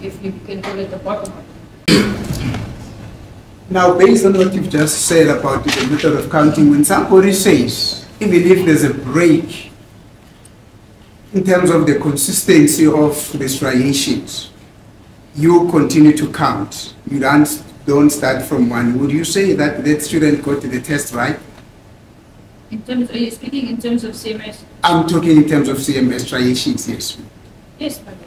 if you can call it the bottom of it. Now, based on what you've just said about the method of counting, when somebody says, even if there's a break in terms of the consistency of the striations, you continue to count. You don't start from one. Would you say that that student got the test right? Are you speaking in terms of CMS? I'm talking in terms of CMS striations, yes. Yes, madam.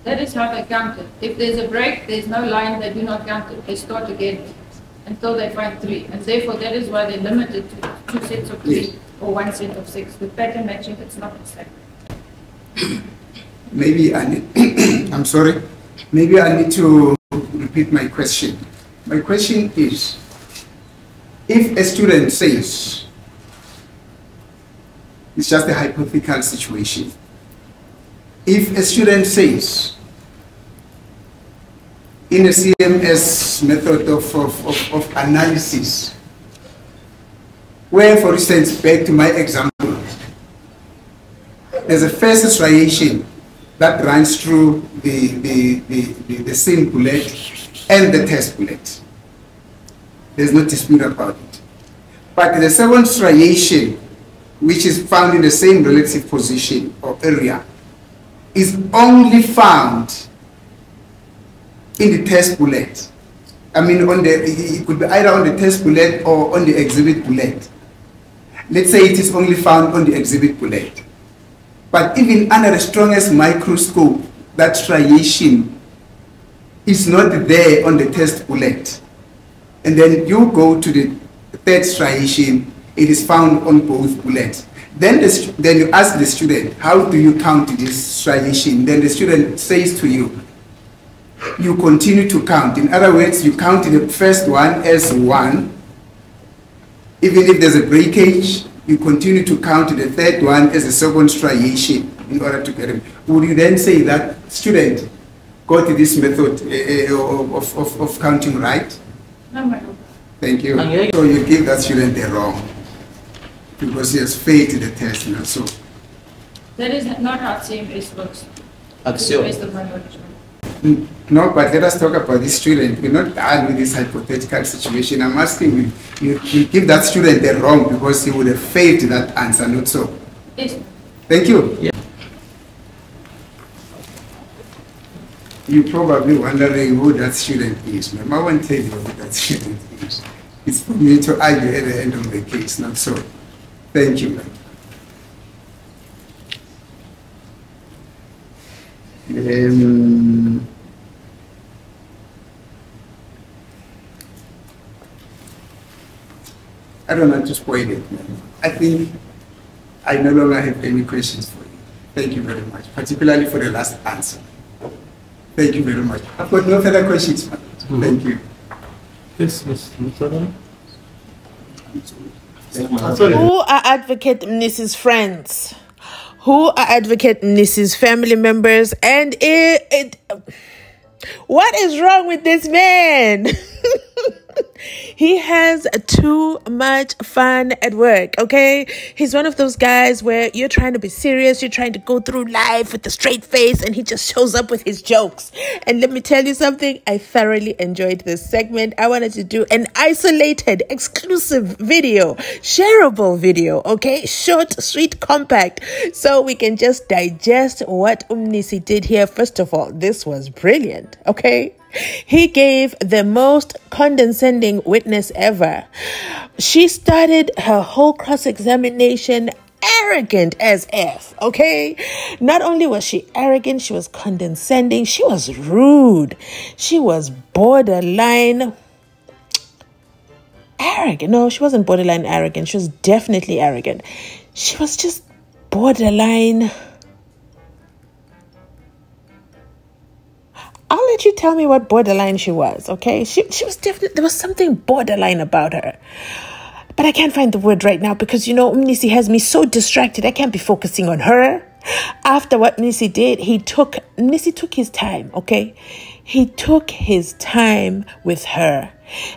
That is how they count it. If there's a break, there's no line, they do not count it. They start again until they find 3. And therefore, that is why they're limited to 2 sets of 3 yes. or 1 set of 6. With pattern matching, it's not the same. Maybe I need, I'm sorry. Maybe I need to repeat my question. My question is, if a student says, it's just a hypothetical situation. If a student says, in a CMS method of analysis, where, for instance, back to my example, there's a first striation that runs through the same bullet and the test bullet. There's no dispute about it. But the second striation, which is found in the same relative position or area, is only found in the test bullet. I mean, it could be either on the test bullet or on the exhibit bullet. Let's say it is only found on the exhibit bullet. But even under the strongest microscope, that striation is not there on the test bullet. And then you go to the third striation, it is found on both bullets. Then you ask the student, how do you count this striation? Then the student says to you, you continue to count. In other words, you count the first one as 1. Even if there's a breakage, you continue to count the third one as a second striation in order to get it. Would you then say that student got this method of counting right? No, madam. Thank you. So you give that student the wrong, because he has failed the test now. So that is not how CMS works. Axiom. No, but let us talk about this student. We're not done with this hypothetical situation. I'm asking you give that student the wrong because he would have failed that answer, not so. Yes. Thank you. Yeah. You're probably wondering who that student is. Ma'am, I won't tell you who that student is. It's for me to argue at the end of the case, not so. Thank you, ma'am. I don't want to spoil it, ma'am. I think I no longer have any questions for you. Thank you very much, particularly for the last answer. Thank you very much. I've got no further questions, ma'am. Thank you. Yes, Ms. Mutharan. Who are Advocate Mnisi's friends? Who are Advocate Mnisi's family members? And what is wrong with this man? He has too much fun at work, okay? He's one of those guys where you're trying to be serious, you're trying to go through life with a straight face, and he just shows up with his jokes. And let me tell you something, I thoroughly enjoyed this segment. I wanted to do an isolated, exclusive video, shareable video, okay? Short, sweet, compact, so we can just digest what Mnisi did here. First of all, this was brilliant, okay? He gave the most condescending witness ever. She started her whole cross-examination arrogant as F, okay? Not only was she arrogant, she was condescending, she was rude, she was borderline arrogant. No, she wasn't borderline arrogant, she was definitely arrogant. She was just borderline... I'll let you tell me what borderline she was, okay? She was definitely, there was something borderline about her. But I can't find the word right now because, you know, Mnisi has me so distracted. I can't be focusing on her. After what Mnisi did, Mnisi took his time, okay? He took his time with her.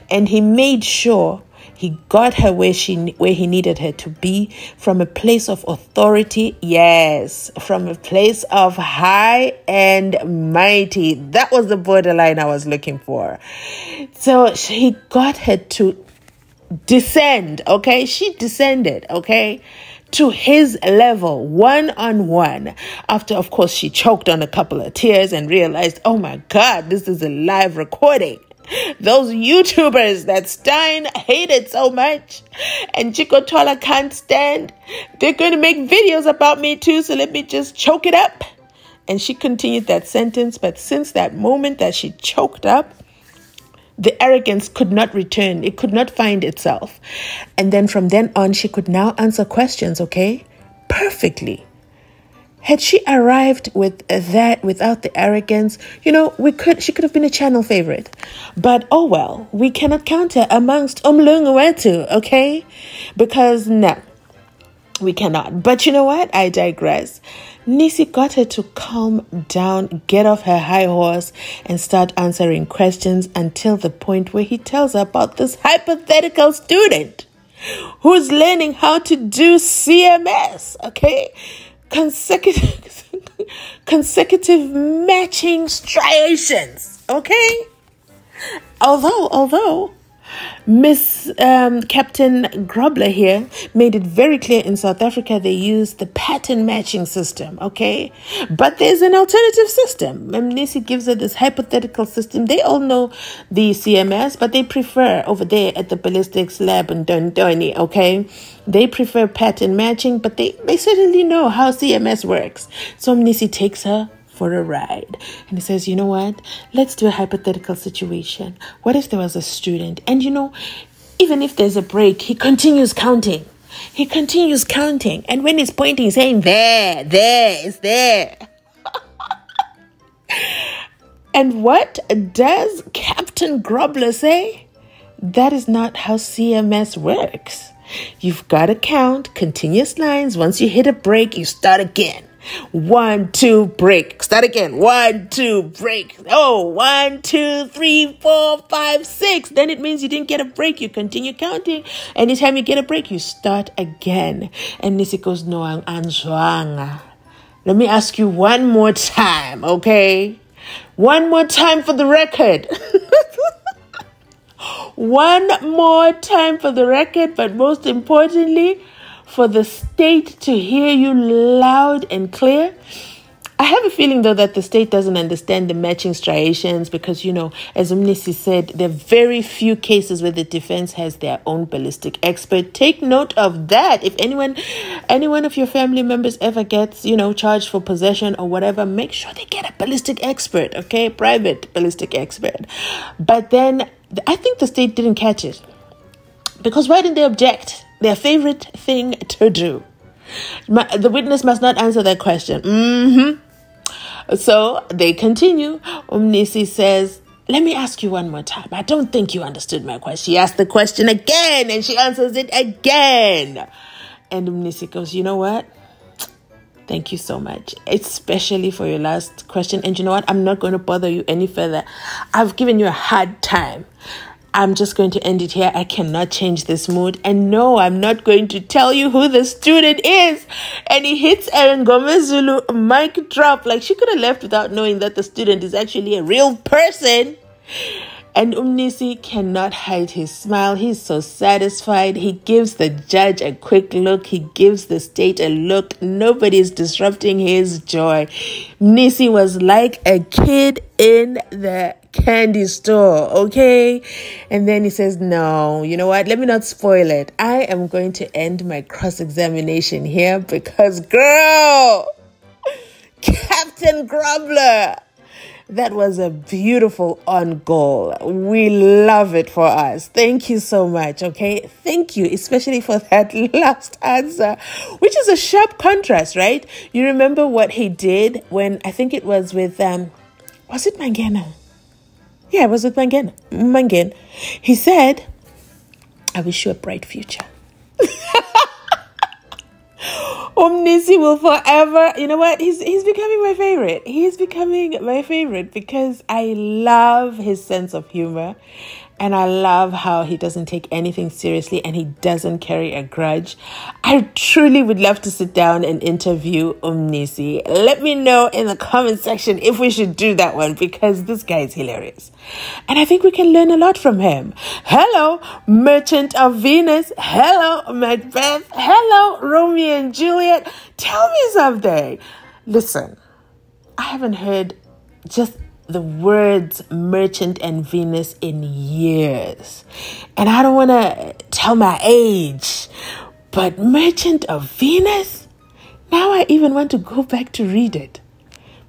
And he made sure He got her where he needed her to be, from a place of authority. Yes, from a place of high and mighty. That was the borderline I was looking for. So he got her to descend, okay? She descended, okay, to his level, one-on-one. After, of course, she choked on a couple of tears and realized, oh my God, this is a live recording. Those YouTubers that Stein hated so much and Chico Tola can't stand, they're going to make videos about me too, so let me just choke it up. And she continued that sentence, but since that moment that she choked up, the arrogance could not return. It could not find itself. And then from then on, she could now answer questions, okay? Perfectly. Had she arrived with that without the arrogance, she could have been a channel favorite. But oh well, we cannot count her amongst umlungu wetu, okay? Because no, we cannot. But you know what? I digress. Mnisi got her to calm down, get off her high horse, and start answering questions until the point where he tells her about this hypothetical student who's learning how to do CMS, okay? Consecutive matching striations, okay? Although Miss Captain Grobler here made it very clear in South Africa they use the pattern matching system, okay? But there's an alternative system. Mnisi gives her this hypothetical system. They all know the CMS, but they prefer over there at the ballistics lab in Dondoni, okay? They prefer pattern matching, but they certainly know how CMS works. So Mnisi takes her for a ride. And he says, you know what? Let's do a hypothetical situation. What if there was a student? And even if there's a break, he continues counting. And when he's pointing, he's saying, there, it's there. And what does Captain Grobler say? That is not how CMS works. You've got to count continuous lines. Once you hit a break, you start again. 1, 2, break. Start again. 1, 2, break. Oh, 1, 2, 3, 4, 5, 6. Then it means you didn't get a break. You continue counting. Anytime you get a break, you start again. And Mnisi goes, no, anzwanga. Let me ask you one more time, okay? One more time for the record. One more time for the record, but most importantly, for the state to hear you loud and clear. I have a feeling, though, that the state doesn't understand the matching striations because, as Mnisi said, there are very few cases where the defense has their own ballistic expert. Take note of that. If any one of your family members ever gets, charged for possession or whatever, make sure they get a ballistic expert, okay? Private ballistic expert. But then I think the state didn't catch it. Because why didn't they object? Their favorite thing to do. The witness must not answer that question. So they continue. Mnisi says, let me ask you one more time. I don't think you understood my question. She asked the question again and she answers it again. And Mnisi goes, you know what? Thank you so much, especially for your last question. And you know what? I'm not going to bother you any further. I've given you a hard time. I'm just going to end it here. I cannot change this mood. And no, I'm not going to tell you who the student is. And he hits Erin Gomez Zulu mic drop. Like she could have left without knowing that the student is actually a real person. And Mnisi cannot hide his smile. He's so satisfied. He gives the judge a quick look. He gives the state a look. Nobody's disrupting his joy. Mnisi was like a kid in the candy store, okay? And then he says, no, you know what? Let me not spoil it. I am going to end my cross-examination here because, girl, Captain Grobler, that was a beautiful on goal. We love it for us. Thank you so much, okay? Thank you, especially for that last answer, which is a sharp contrast, right? You remember what he did when, I think it was with, was it Mangena? Yeah, it was with Mangena. He said, I wish you a bright future. Mnisi will forever, you know what? He's becoming my favorite. He's becoming my favorite because I love his sense of humor. And I love how he doesn't take anything seriously and he doesn't carry a grudge. I truly would love to sit down and interview Mnisi. Let me know in the comment section if we should do that one, because this guy is hilarious. And I think we can learn a lot from him. Hello, Merchant of Venus. Hello, Macbeth. Hello, Romeo and Juliet. Tell me something. Listen, I haven't heard just the words Merchant and Venus in years. And I don't want to tell my age, but Merchant of Venus? Now I even want to go back to read it,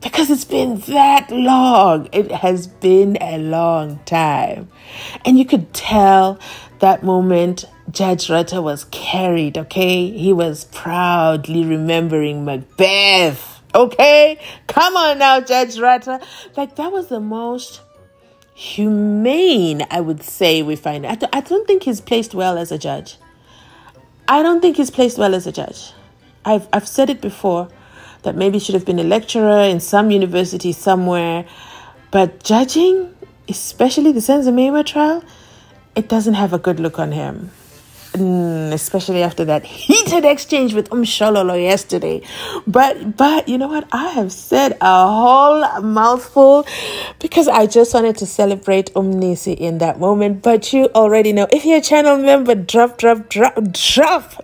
because it's been that long. It has been a long time. And you could tell that moment Judge Rutter was carried, okay? He was proudly remembering Macbeth. Okay, come on now, Judge Rutter. Like, that was the most humane, I would say, we find. I don't think he's placed well as a judge. I don't think he's placed well as a judge. I've said it before, that maybe he should have been a lecturer in some university somewhere. But judging, especially the Mzansi trial, it doesn't have a good look on him. Especially after that heated exchange with Shololo yesterday. But you know what? I have said a whole mouthful because I just wanted to celebrate Mnisi in that moment. But you already know, if you're a channel member, drop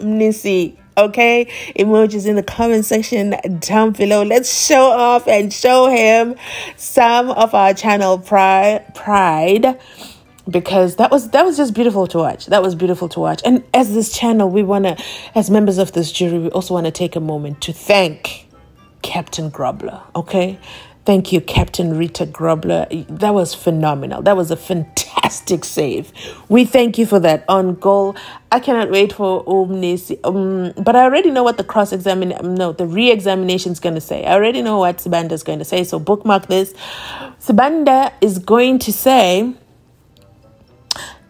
Mnisi. Okay, emojis in the comment section down below. Let's show off and show him some of our channel pride. Because that was just beautiful to watch. That was beautiful to watch. And as this channel, we want to, as members of this jury, we also want to take a moment to thank Captain Grobler, okay? Thank you, Captain Rita Grobler. That was phenomenal. That was a fantastic save. We thank you for that. On goal. I cannot wait for Mnisi. But I already know what the re-examination is going to say. I already know what Sibanda is going to say, so bookmark this. Sibanda is going to say,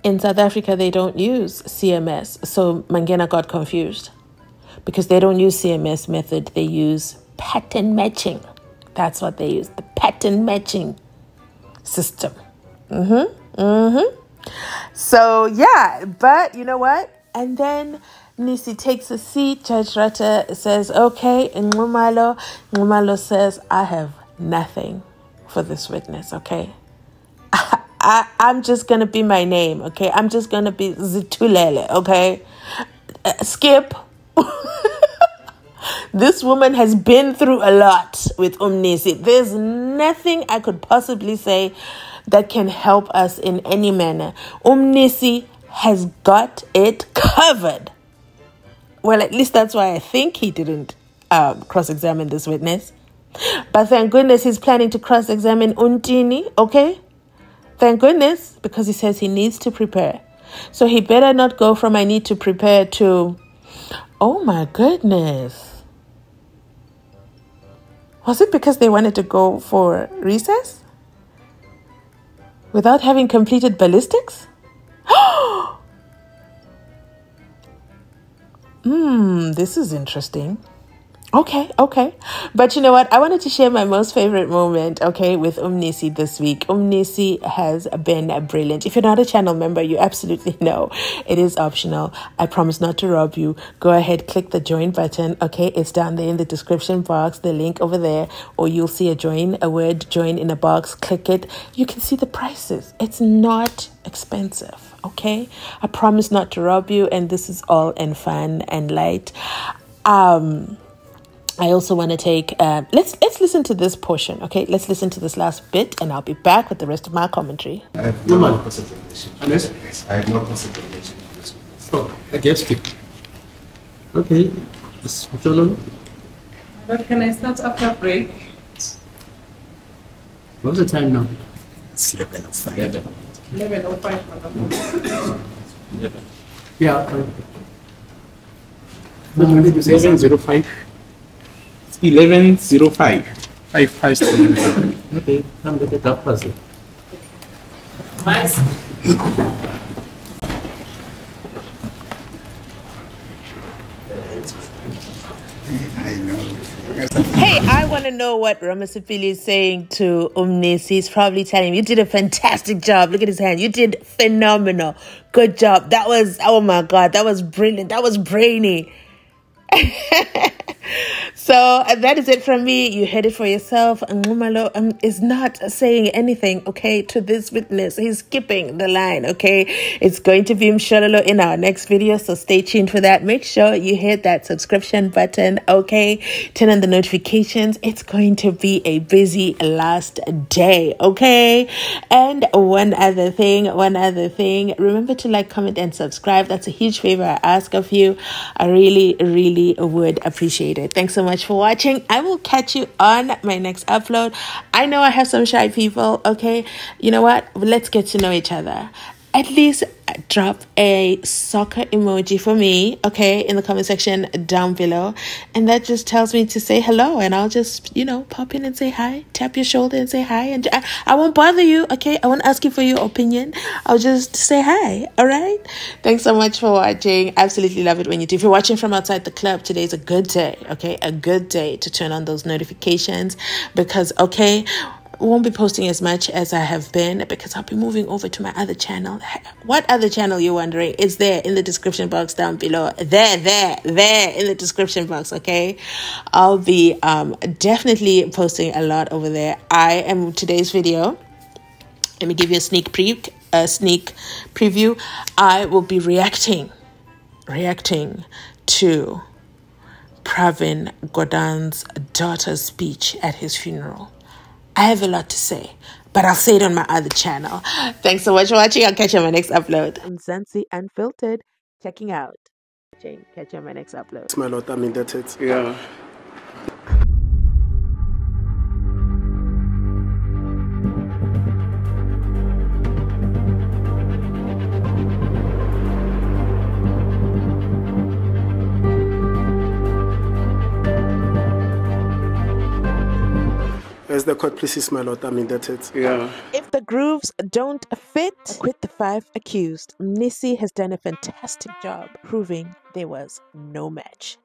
in South Africa, they don't use CMS. So Mangena got confused because they don't use CMS method. They use pattern matching. That's what they use, the pattern matching system. So, yeah, but you know what? And then Mnisi takes a seat. Judge Rutter says, okay, and Ngumalo says, I have nothing for this witness, okay? I'm just going to be my name, okay? I'm just going to be Zitulele, okay? Skip. This woman has been through a lot with Mnisi. There's nothing I could possibly say that can help us in any manner. Mnisi has got it covered. Well, at least that's why I think he didn't cross-examine this witness. But thank goodness he's planning to cross-examine Untini, okay? Thank goodness, because he says he needs to prepare. So he better not go from I need to prepare to, oh my goodness. Was it because they wanted to go for recess? Without having completed ballistics? This is interesting. Okay. But you know what? I wanted to share my most favorite moment, okay, with Mnisi this week. Mnisi has been brilliant. If you're not a channel member, you absolutely know it is optional. I promise not to rob you. Go ahead, click the join button, okay? It's down there in the description box, the link over there, or you'll see a word join in a box. Click it. You can see the prices. It's not expensive, okay? I promise not to rob you, and this is all in fun and light. I also want to take, let's listen to this portion, okay? Let's listen to this last bit, and I'll be back with the rest of my commentary. I have no consideration. I have no consideration for this. Oh, against you. Okay. But can I start after break? What's the time now? It's 11:05. 11:05. Yeah. 11:05. 11:05. 5 Okay, I'm going to talk first. Nice. I know. Hey, I want to know what Ramasipili is saying to Mnisi. He's probably telling him, you did a fantastic job. Look at his hand. You did phenomenal. Good job. That was, oh my God, that was brilliant. That was brainy. So that is it from me. You heard it for yourself. Ngumalo is not saying anything, okay, to this witness. He's skipping the line, okay. It's going to be Mshololo in our next video, so stay tuned for that. Make sure you hit that subscription button, okay. Turn on the notifications. It's going to be a busy last day, okay. And one other thing. Remember to like, comment, and subscribe. That's a huge favor I ask of you. I really would appreciate it. Thanks so much for watching. I will catch you on my next upload. I know I have some shy people, okay? You know what? Let's get to know each other. At least drop a soccer emoji for me, okay, in the comment section down below. And that just tells me to say hello. And I'll just, you know, pop in and say hi. Tap your shoulder and say hi. And I won't bother you, okay? I won't ask you for your opinion. I'll just say hi, all right? Thanks so much for watching. Absolutely love it when you do. If you're watching from outside the club, today's a good day, okay? A good day to turn on those notifications because, okay, won't be posting as much as I have been because I'll be moving over to my other channel. What other channel, you're wondering? It's there in the description box down below. There in the description box, okay? I'll be definitely posting a lot over there. Today's video, let me give you a sneak preview. I will be reacting to Pravin Gordhan's daughter's speech at his funeral. I have a lot to say, but I'll say it on my other channel. Thanks so much for watching. I'll catch you on my next upload. Mzansi Unfiltered, checking out. Catch you on my next upload. It's my lot, I'm indebted. Yeah. As the court pleases, my lord, I'm indebted. Yeah. If the grooves don't fit, acquit the 5 accused. Mnisi has done a fantastic job proving there was no match.